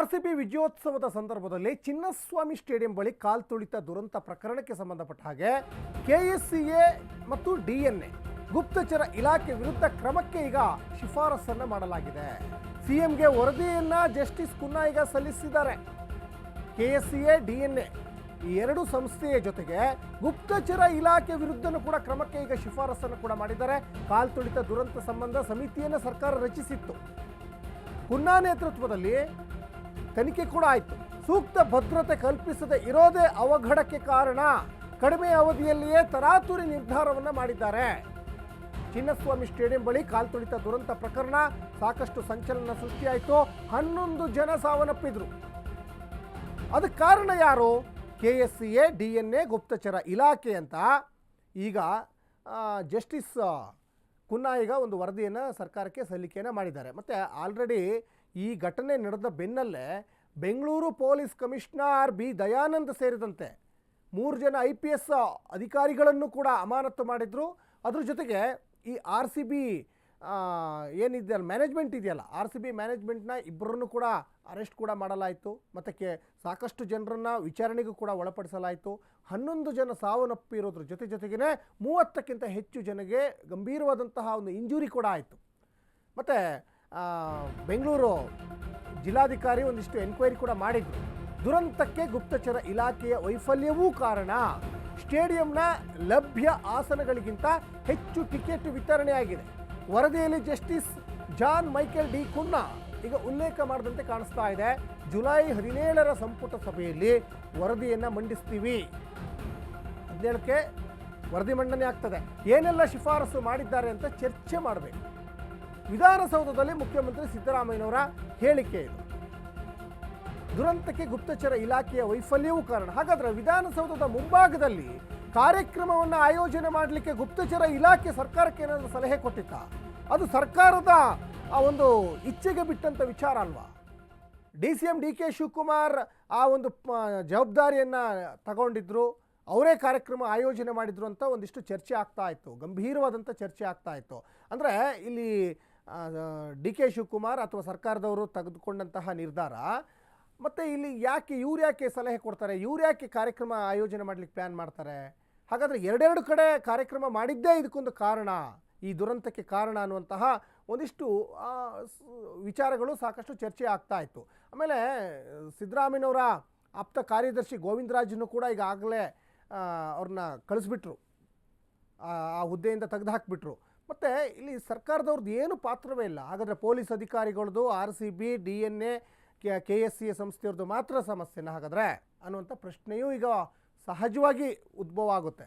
RCB ವಿಜಯೋತ್ಸವದ ಸಂದರ್ಭದಲ್ಲಿ Chinnaswamy stadium ಬಳಿ ಕಾಲ್ತುಳಿತ ದುರಂತ ಪ್ರಕರಣಕ್ಕೆ ಸಂಬಂಧಪಟ್ಟ ಹಾಗೆ ಕೆಎಸ್ಸಿಎ ಮತ್ತು ಡಿಎನ್ಎ ಗುಪ್ತಚರ ಇಲಾಖೆ ವಿರುದ್ಧ ಕ್ರಮಕ್ಕೆ ಈಗ ಶಿಫಾರಸನ್ನು ಮಾಡಲಾಗಿದೆ. ಸಿಎಂಗೆ ವರದಿಯನ್ನ ಜಸ್ಟಿಸ್ ಕುನ್ನಾ ಈಗ ಸಲ್ಲಿಸಿದ್ದಾರೆ. ಕೆಎಸ್ಸಿಎ ಡಿಎನ್ಎ ಈ ಎರಡು ಸಂಸ್ಥೆಯ ಜೊತೆಗೆ ಗುಪ್ತಚರ ಇಲಾಖೆ ವಿರುದ್ಧನೂ ಕೂಡ ಕ್ರಮಕ್ಕೆ ಈಗ ಶಿಫಾರಸನ್ನು ಕೂಡ ಮಾಡಿದ್ದಾರೆ. ಕಾಲ್ತುಳಿತ ದುರಂತ ಸಂಬಂಧ ಸಮಿತಿಯನ್ನು ಸರ್ಕಾರ ರಚಿಸಿತ್ತು. ಕುನ್ನಾ ನೇತೃತ್ವದಲ್ಲಿ ತನಿಖೆ ಕೂಡ ಆಯಿತು. ಸೂಕ್ತ ಭದ್ರತೆ ಕಲ್ಪಿಸದೆ ಇರೋದೇ ಅವಘಡಕ್ಕೆ ಕಾರಣ. ಕಡಿಮೆ ಅವಧಿಯಲ್ಲಿಯೇ ತರಾತುರಿ ನಿರ್ಧಾರವನ್ನು ಮಾಡಿದ್ದಾರೆ. ಚಿನ್ನಸ್ವಾಮಿ ಸ್ಟೇಡಿಯಂ ಬಳಿ ಕಾಲ್ತುಳಿತ ದುರಂತ ಪ್ರಕರಣ ಸಾಕಷ್ಟು ಸಂಚಲನ ಸೃಷ್ಟಿಯಾಯಿತು. 11 ಜನ ಸಾವನ್ನಪ್ಪಿದ್ರು. ಅದಕ್ಕೆ ಕಾರಣ ಯಾರು? ಕೆಎಸ್ಸಿಎ ಡಿಎನ್ಎ ಗುಪ್ತಚರ ಇಲಾಖೆ ಅಂತ ಈಗ ಜಸ್ಟಿಸ್ ಕುನ್ನಾ ಈಗ ಒಂದು ವರದಿಯನ್ನು ಸರ್ಕಾರಕ್ಕೆ ಸಲ್ಲಿಕೆಯನ್ನು ಮಾಡಿದ್ದಾರೆ. ಮತ್ತು ಆಲ್ರೆಡಿ ಈ ಘಟನೆ ನಡೆದ ಬೆನ್ನಲ್ಲೇ Bengaluru police commissioner B Dayanand ಸೇರಿದಂತೆ 3 ಜನ IPS ಅಧಿಕಾರಿಗಳನ್ನು ಕೂಡ ಅಮಾನತು ಮಾಡಿದರು. ಅದ್ರ ಜೊತೆಗೆ ಈ RCB ಏನಿದೆಯಲ್ಲ ಮ್ಯಾನೇಜ್ಮೆಂಟ್ ಇದೆಯಲ್ಲ, RCB ಮ್ಯಾನೇಜ್ಮೆಂಟ್ನ ಇಬ್ಬರನ್ನು ಕೂಡ ಅರೆಸ್ಟ್ ಕೂಡ ಮಾಡಲಾಯಿತು. ಮತ್ತು ಸಾಕಷ್ಟು ಜನರನ್ನು ವಿಚಾರಣೆಗೂ ಕೂಡ ಒಳಪಡಿಸಲಾಯಿತು. 11 ಜನ ಸಾವನ್ನಪ್ಪಿರೋದ್ರ ಜೊತೆಗೇ 30ಕ್ಕಿಂತ ಹೆಚ್ಚು ಜನಗೆ ಗಂಭೀರವಾದಂತಹ ಒಂದು ಇಂಜುರಿ ಕೂಡ ಆಯಿತು. ಮತ್ತು ಬೆಂಗಳೂರು ಜಿಲ್ಲಾಧಿಕಾರಿ ಒಂದಿಷ್ಟು ಎನ್ಕ್ವೈರಿ ಕೂಡ ಮಾಡಿದ್ರು. ದುರಂತಕ್ಕೆ ಗುಪ್ತಚರ ಇಲಾಖೆಯ ವೈಫಲ್ಯವೂ ಕಾರಣ. ಸ್ಟೇಡಿಯಂನ ಲಭ್ಯ ಆಸನಗಳಿಗಿಂತ ಹೆಚ್ಚು ಟಿಕೆಟ್ ವಿತರಣೆಯಾಗಿದೆ. ವರದಿಯಲ್ಲಿ justice John Michael D Cunha ಈಗ ಉಲ್ಲೇಖ ಮಾಡಿದಂತೆ ಕಾಣಿಸ್ತಾ ಇದೆ. ಜುಲೈ 17ರ ಸಂಪುಟ ಸಭೆಯಲ್ಲಿ ವರದಿಯನ್ನು ಮಂಡಿಸ್ತೀವಿ. 17ಕ್ಕೆ ವರದಿ ಮಂಡನೆ ಆಗ್ತದೆ. ಏನೆಲ್ಲ ಶಿಫಾರಸು ಮಾಡಿದ್ದಾರೆ ಅಂತ ಚರ್ಚೆ ಮಾಡಬೇಕು. ವಿಧಾನಸೌಧದಲ್ಲಿ ಮುಖ್ಯಮಂತ್ರಿ ಸಿದ್ದರಾಮಯ್ಯನವರ ಹೇಳಿಕೆ ಇದು. ದುರಂತಕ್ಕೆ ಗುಪ್ತಚರ ಇಲಾಖೆಯ ವೈಫಲ್ಯವೂ ಕಾರಣ. ಹಾಗಾದರೆ ವಿಧಾನಸೌಧದ ಮುಂಭಾಗದಲ್ಲಿ ಕಾರ್ಯಕ್ರಮವನ್ನು ಆಯೋಜನೆ ಮಾಡಲಿಕ್ಕೆ ಗುಪ್ತಚರ ಇಲಾಖೆ ಸರ್ಕಾರಕ್ಕೆ ಏನಾದರೂ ಸಲಹೆ ಕೊಟ್ಟಿತ್ತಾ? ಅದು ಸರ್ಕಾರದ ಆ ಒಂದು ಇಚ್ಛೆಗೆ ಬಿಟ್ಟಂಥ ವಿಚಾರ ಅಲ್ವಾ? DCM DK ಶಿವಕುಮಾರ್ ಆ ಒಂದು ಜವಾಬ್ದಾರಿಯನ್ನು ತಗೊಂಡಿದ್ರು, ಅವರೇ ಕಾರ್ಯಕ್ರಮ ಆಯೋಜನೆ ಮಾಡಿದ್ರು ಅಂತ ಒಂದಿಷ್ಟು ಚರ್ಚೆ ಆಗ್ತಾ ಇತ್ತು. ಗಂಭೀರವಾದಂಥ ಚರ್ಚೆ ಆಗ್ತಾ ಇತ್ತು. ಅಂದರೆ ಇಲ್ಲಿ DK ಶಿವಕುಮಾರ್ ಅಥವಾ ಸರ್ಕಾರದವರು ತೆಗೆದುಕೊಂಡಂತಹ ನಿರ್ಧಾರ, ಮತ್ತು ಇಲ್ಲಿ ಇವ್ರು ಯಾಕೆ ಸಲಹೆ ಕೊಡ್ತಾರೆ, ಇವ್ರು ಯಾಕೆ ಕಾರ್ಯಕ್ರಮ ಆಯೋಜನೆ ಮಾಡಲಿಕ್ಕೆ ಪ್ಲ್ಯಾನ್ ಮಾಡ್ತಾರೆ? ಹಾಗಾದರೆ ಎರಡೆರಡು ಕಡೆ ಕಾರ್ಯಕ್ರಮ ಮಾಡಿದ್ದೇ ಇದಕ್ಕೊಂದು ಕಾರಣ, ಈ ದುರಂತಕ್ಕೆ ಕಾರಣ ಅನ್ನುವಂತಹ ಒಂದಿಷ್ಟು ವಿಚಾರಗಳು ಸಾಕಷ್ಟು ಚರ್ಚೆ ಆಗ್ತಾ ಇತ್ತು. ಆಮೇಲೆ ಸಿದ್ದರಾಮಯ್ಯನವರ ಆಪ್ತ ಕಾರ್ಯದರ್ಶಿ ಗೋವಿಂದರಾಜನ್ನು ಕೂಡ ಈಗಾಗಲೇ ಅವ್ರನ್ನ ಕಳಿಸ್ಬಿಟ್ರು, ಆ ಹುದ್ದೆಯಿಂದ ತೆಗೆದುಹಾಕಿಬಿಟ್ರು. ಮತ್ತು ಇಲ್ಲಿ ಸರ್ಕಾರದವ್ರದ್ದು ಏನು ಪಾತ್ರವೇ ಇಲ್ಲ. ಹಾಗಾದರೆ ಪೊಲೀಸ್ ಅಧಿಕಾರಿಗಳದ್ದು, RCB DNA KSCA ಸಂಸ್ಥೆಯವ್ರದ್ದು ಮಾತ್ರ ಸಮಸ್ಯೆನ ಹಾಗಾದರೆ ಅನ್ನುವಂಥ ಪ್ರಶ್ನೆಯೂ ಈಗ ಸಹಜವಾಗಿ ಉದ್ಭವ ಆಗುತ್ತೆ.